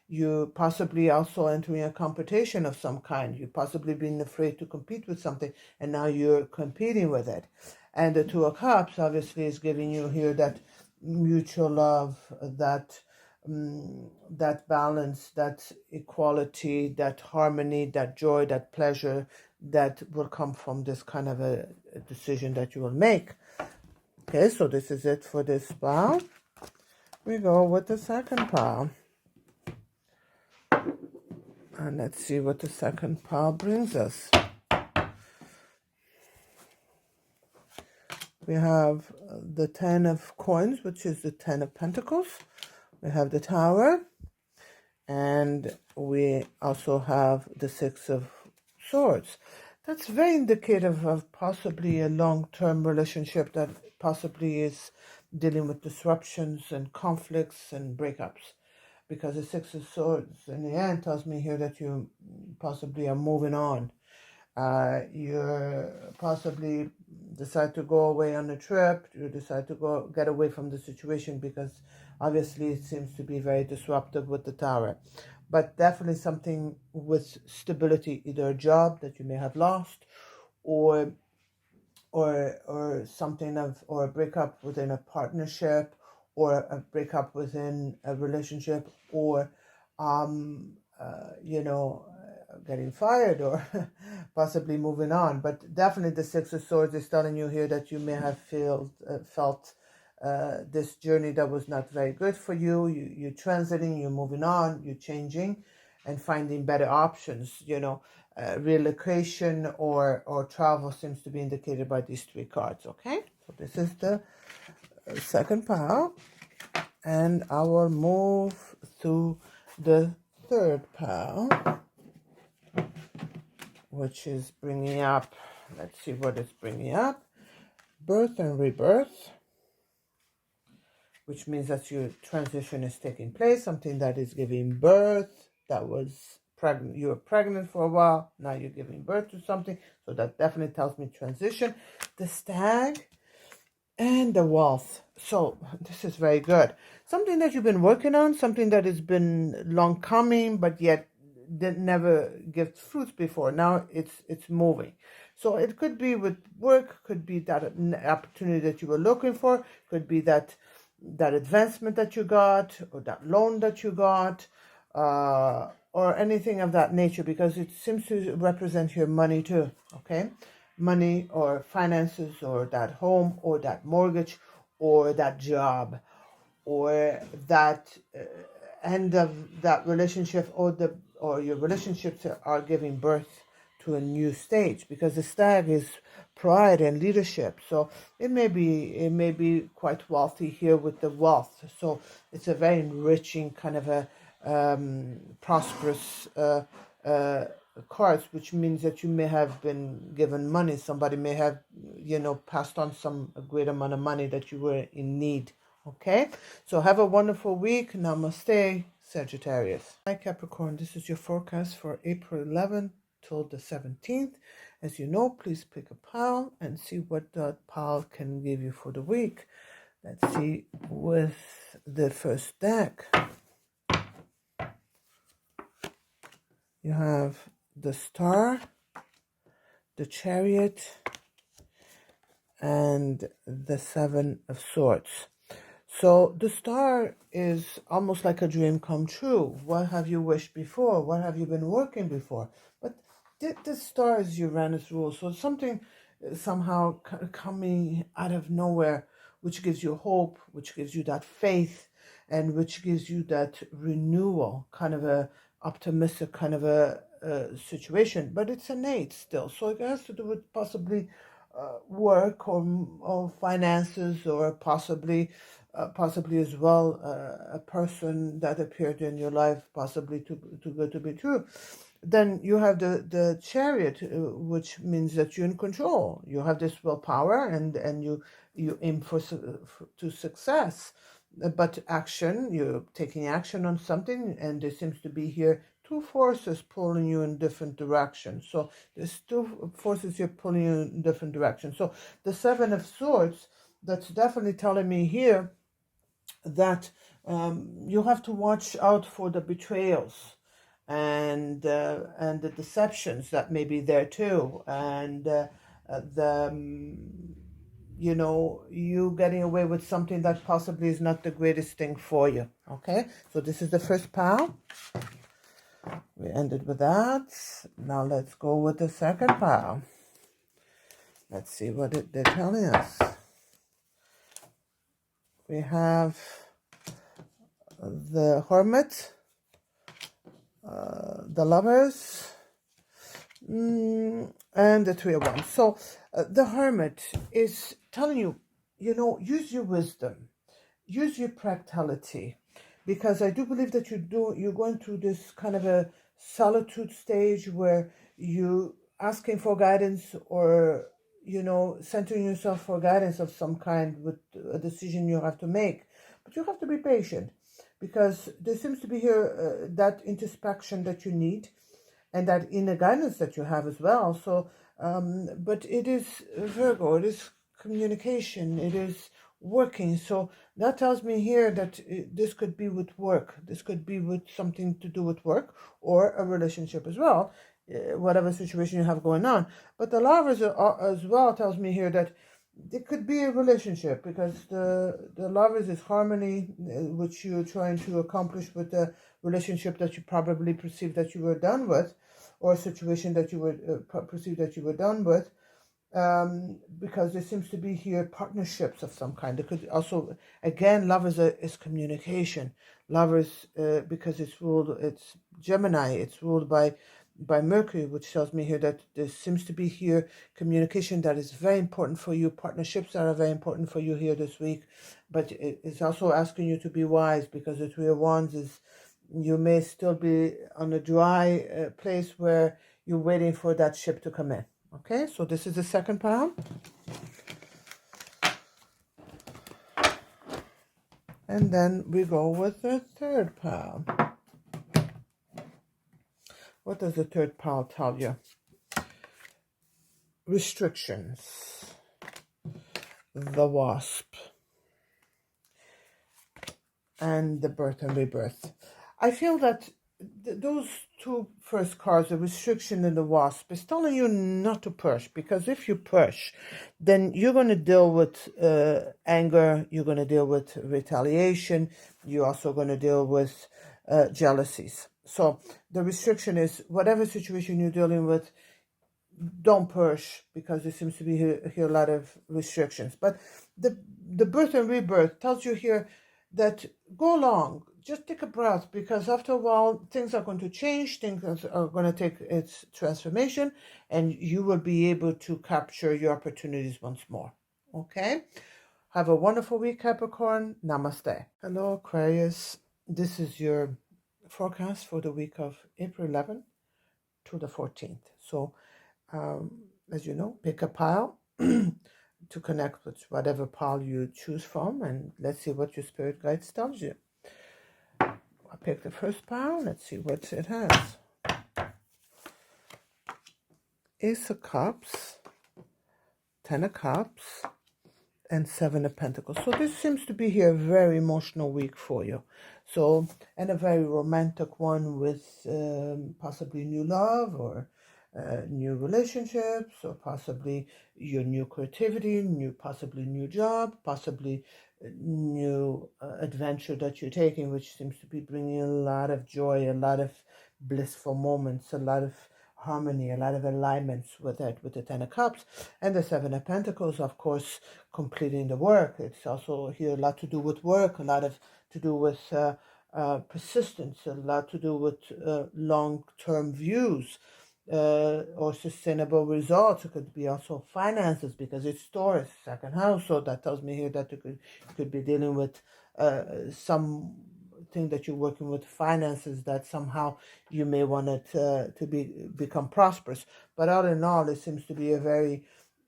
you possibly also entering a competition of some kind. You possibly been afraid to compete with something, and now you're competing with it. And the Two of Cups obviously is giving you here that mutual love, that balance, that equality, that harmony, that joy, that pleasure that will come from this kind of a decision that you will make. Okay, so this is it for this pile. We go with the second pile. And let's see what the second pile brings us. We have the Ten of Coins, which is the Ten of Pentacles. We have the Tower. And we also have the Six of Swords. That's very indicative of possibly a long-term relationship that possibly is dealing with disruptions and conflicts and breakups. Because the Six of Swords in the end tells me here that you possibly are moving on. You possibly decide to go away on a trip. You decide to get away from the situation because obviously it seems to be very disruptive with the Tower. But definitely something with stability, either a job that you may have lost, or something or a breakup within a partnership, or a breakup within a relationship, or getting fired, or possibly moving on. But definitely the Six of Swords is telling you here that you may have felt this journey that was not very good for you. You're transiting, you're moving on, you're changing and finding better options. Relocation or travel seems to be indicated by these three cards. Okay, so this is the second pile, and I will move to the third pile, which is bringing up, let's see what it's bringing up, birth and rebirth, which means that your transition is taking place, something that is giving birth, that was pregnant, you were pregnant for a while, now you're giving birth to something, so that definitely tells me transition. The Stag and the Wealth. So this is very good. Something that you've been working on, something that has been long coming, but yet didn't never give fruits before. Now it's moving. So it could be with work, could be that opportunity that you were looking for, could be that advancement that you got, or that loan that you got, or anything of that nature, because it seems to represent your money too. Okay, money or finances or that home or that mortgage or that job or that end of that relationship, or your relationships are giving birth to a new stage, because the stag is pride and leadership. So it may be quite wealthy here with the wealth. So it's a very enriching kind of a prosperous cards, which means that you may have been given money. Somebody may have, passed on some a great amount of money that you were in need. Okay, so have a wonderful week. Namaste, Sagittarius. Hi, Capricorn. This is your forecast for April 11th till the 17th. As you know, please pick a pile and see what that pile can give you for the week. Let's see with the first deck. You have the Star, the Chariot, and the Seven of Swords. So the Star is almost like a dream come true. What have you wished before? What have you been working before? But the Star is Uranus rule. So something somehow coming out of nowhere, which gives you hope, which gives you that faith, and which gives you that renewal, kind of a optimistic kind of a situation. But it's innate still. So it has to do with possibly work or finances, or possibly as well a person that appeared in your life, possibly too good to be true. Then you have the Chariot, which means that you're in control. You have this willpower, and you aim to success. But action, you're taking action on something, and there seems to be here two forces pulling you in different directions. So there's two forces here pulling you in different directions. So the Seven of Swords, that's definitely telling me here that you have to watch out for the betrayals and the deceptions that may be there too, and you getting away with something that possibly is not the greatest thing for you. Okay, so this is the first pile. We ended with that. Now let's go with the second pile. Let's see what they're telling us. We have the Hermit, the Lovers, and the Three of Wands. So the Hermit is telling you, use your wisdom, use your practicality, because I do believe that you're going through this kind of a solitude stage where you asking for guidance, or centering yourself for guidance of some kind with a decision you have to make. But you have to be patient, because there seems to be here that introspection that you need, and that inner guidance that you have as well. So but it is Virgo, it is communication, it is working. So that tells me here that this could be with work, this could be with something to do with work, or a relationship as well, whatever situation you have going on. But the Lovers as well tells me here that there could be a relationship, because the Lovers is harmony, which you're trying to accomplish with the relationship that you probably perceive that you were done with, or a situation that you would perceive that you were done with, because there seems to be here partnerships of some kind. There could also, again, Lovers is communication. Lovers, because it's Gemini, it's ruled by Mercury, which tells me here that there seems to be here communication that is very important for you, partnerships that are very important for you here this week. But it's also asking you to be wise, because the Three of Wands is, you may still be on a dry place where you're waiting for that ship to come in. Okay, so this is the second pile. And then we go with the third pile. What does the third pile tell you? Restrictions. The Wasp. And the Birth and Rebirth. I feel that those two first cards, the Restriction and the Wasp, is telling you not to push, because if you push, then you're going to deal with anger, you're going to deal with retaliation, you're also going to deal with jealousies. So the restriction is whatever situation you're dealing with, don't push, because there seems to be here a lot of restrictions. But the birth and rebirth tells you here that go along, just take a breath, because after a while things are going to change, things are going to take its transformation, and you will be able to capture your opportunities once more. Okay? Have a wonderful week, Capricorn. Namaste. Hello, Aquarius. This is your forecast for the week of April 11th to the 14th. So, as you know, pick a pile to connect with whatever pile you choose from, and let's see what your spirit guides tells you. I picked the first pile. Let's see what it has. Ace of Cups, Ten of Cups, and Seven of Pentacles. So this seems to be here a very emotional week for you. So, and a very romantic one with possibly new love, or new relationships, or possibly your new creativity, possibly new job, possibly new adventure that you're taking, which seems to be bringing a lot of joy, a lot of blissful moments, a lot of harmony, a lot of alignments with it, with the Ten of Cups. And the Seven of Pentacles, of course, completing the work. It's also here a lot to do with work, a lot of to do with persistence, a lot to do with long-term views, or sustainable results. It could be also finances, because it's Taurus, second house. So that tells me here that you could be dealing with something that you're working with finances, that somehow you may want it to become prosperous. But all in all, it seems to be a very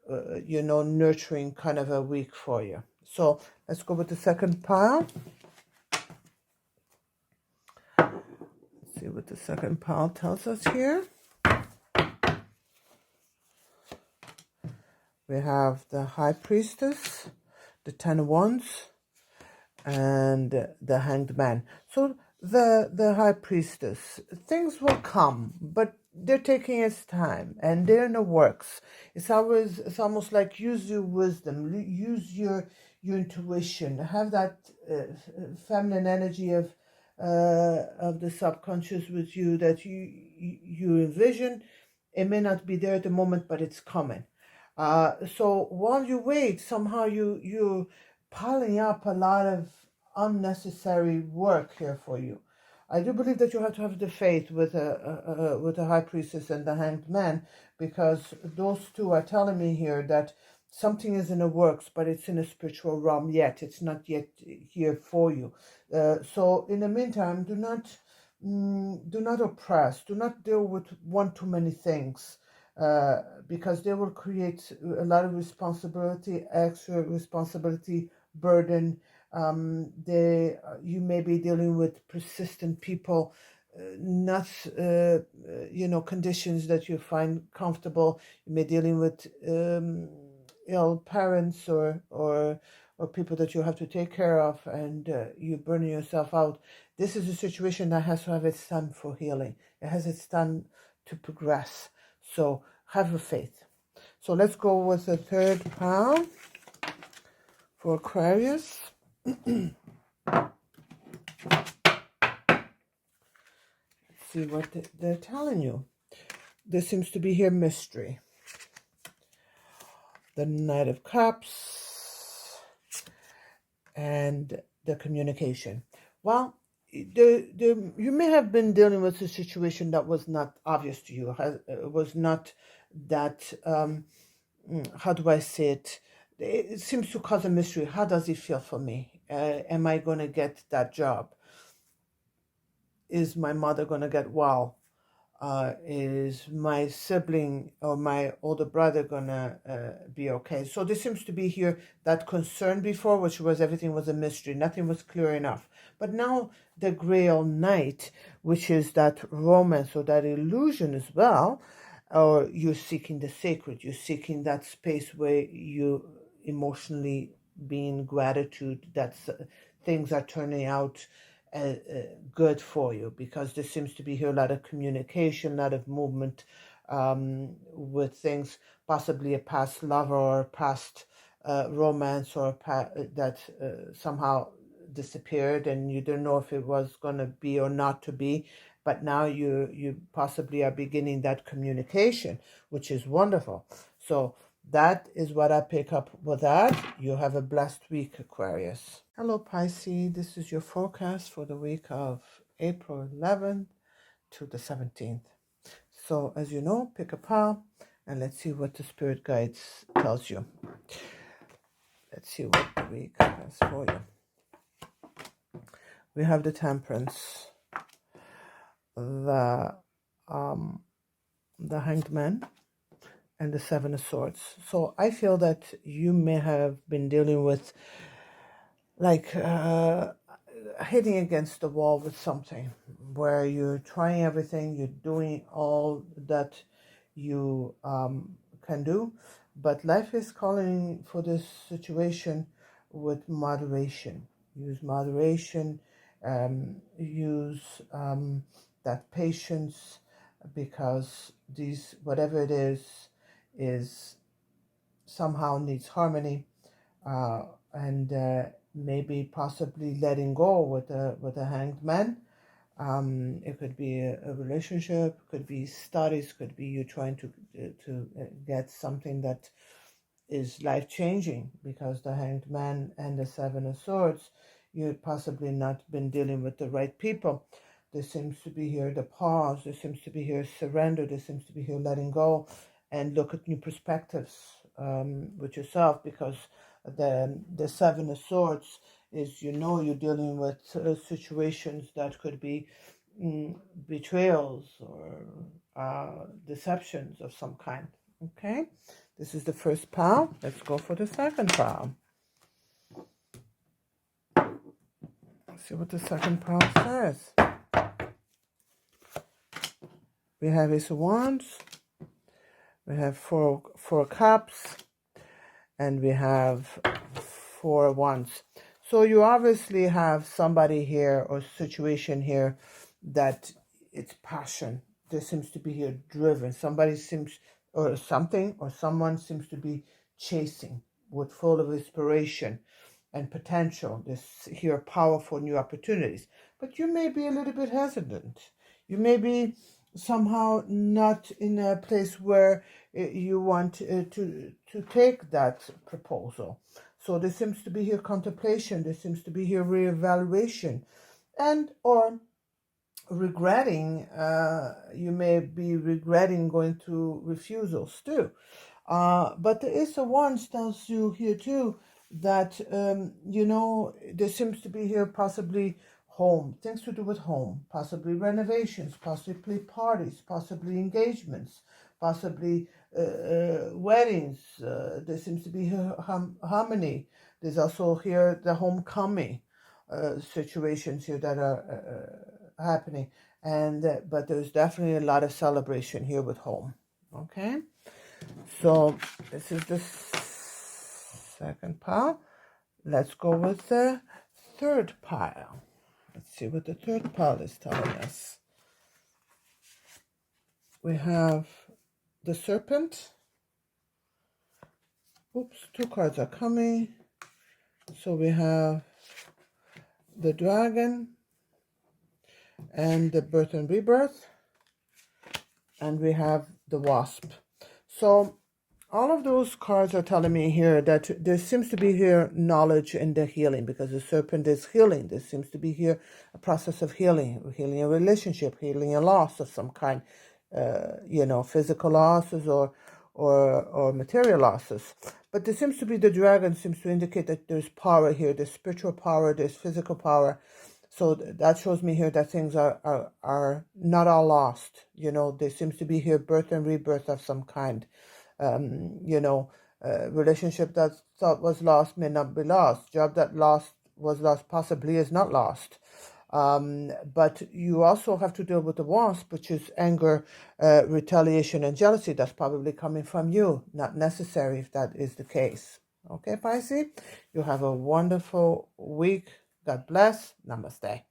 nurturing kind of a week for you. So let's go with the second pile. Let's see what the second pile tells us here. We have the High Priestess, the Ten of Wands, and the Hanged Man. So the High Priestess, things will come, but they're taking its time, and they're in the works. It's almost like use your wisdom, use your intuition, have that feminine energy of the subconscious with you that you envision. It may not be there at the moment, but it's coming. So while you wait, somehow you're piling up a lot of unnecessary work here for you. I do believe that you have to have the faith with the High Priestess and the Hanged Man, because those two are telling me here that something is in the works, but it's in a spiritual realm yet. It's not yet here for you. So in the meantime, do not oppress. Do not deal with one too many things. Because they will create a lot of responsibility, extra responsibility, burden. You may be dealing with persistent people, not conditions that you find comfortable. You may be dealing with parents or people that you have to take care of, and you're burning yourself out. This is a situation that has to have its time for healing. It has its time to progress. So have a faith. So let's go with the third pile for Aquarius. Let's see what they're telling you. There seems to be here mystery. The Knight of Cups and the communication. Well, you may have been dealing with a situation that was not obvious to you, was not that, how do I say it? It seems to cause a mystery. How does it feel for me? Am I going to get that job? Is my mother going to get well? Is my sibling or my older brother gonna be okay? So there seems to be here that concern before, which was everything was a mystery, nothing was clear enough. But now the Grail Knight, which is that romance or that illusion as well, or you're seeking the sacred, you're seeking that space where you emotionally be in gratitude that things are turning out good for you, because there seems to be here a lot of communication, a lot of movement with things, possibly a past lover or a past romance, or that somehow disappeared and you don't know if it was going to be or not to be. but now you possibly are beginning that communication, which is wonderful. So that is what I pick up with that. You have a blessed week, Aquarius. Hello, Pisces. This is your forecast for the week of April 11th to the 17th. So as you know, pick a pile and let's see what the spirit guides tells you. Let's see what the week has for you. We have the Temperance, the Hanged Man, and the Seven of Swords. So I feel that you may have been dealing with like hitting against the wall with something where you're trying everything, you're doing all that you can do, but life is calling for this situation with moderation. Use moderation, use that patience, because these, whatever it is somehow needs harmony, and maybe possibly letting go with a Hanged Man. It could be a relationship, could be studies, could be you trying to get something that is life-changing, because the Hanged Man and the Seven of Swords, you've possibly not been dealing with the right people. There seems to be here the pause, there seems to be here surrender, there seems to be here letting go and look at new perspectives with yourself, because the Seven of Swords is, you're dealing with situations that could be betrayals or deceptions of some kind. Okay, this is the first pile. Let's go for the second pile. Let's see what the second pile says. We have Ace of Wands, we have four Cups, and we have 4 Wands. So you obviously have somebody here or situation here that it's passion. There seems to be here driven. Somebody seems, or something, or someone seems to be chasing with full of inspiration and potential. There's here powerful new opportunities. But you may be a little bit hesitant. You may be somehow not in a place where you want to take that proposal. So there seems to be here contemplation, there seems to be here reevaluation, and or regretting, you may be regretting going through refusals too. But the Ace of Wands tells you here too that, there seems to be here possibly home, things to do with home, possibly renovations, possibly parties, possibly engagements, possibly weddings. There seems to be here harmony. There's also here the homecoming situations here that are happening, and but there's definitely a lot of celebration here with home. Okay, so this is the second pile. Let's go with the third pile. Let's see what the third pile is telling us. We have the Serpent. Oops, 2 cards are coming. So we have the Dragon and the Birth and Rebirth. And we have the Wasp. So all of those cards are telling me here that there seems to be here knowledge in the healing, because the Serpent is healing. There seems to be here a process of healing a relationship, healing a loss of some kind, physical losses or material losses. But there seems to be, the Dragon seems to indicate that there's power here, there's spiritual power, there's physical power. So that shows me here that things are not all lost. There seems to be here birth and rebirth of some kind. Relationship that thought was lost may not be lost. Job that was lost possibly is not lost. But you also have to deal with the Wasp, which is anger, retaliation, and jealousy. That's probably coming from you. Not necessary if that is the case. Okay, Pisces? You have a wonderful week. God bless. Namaste.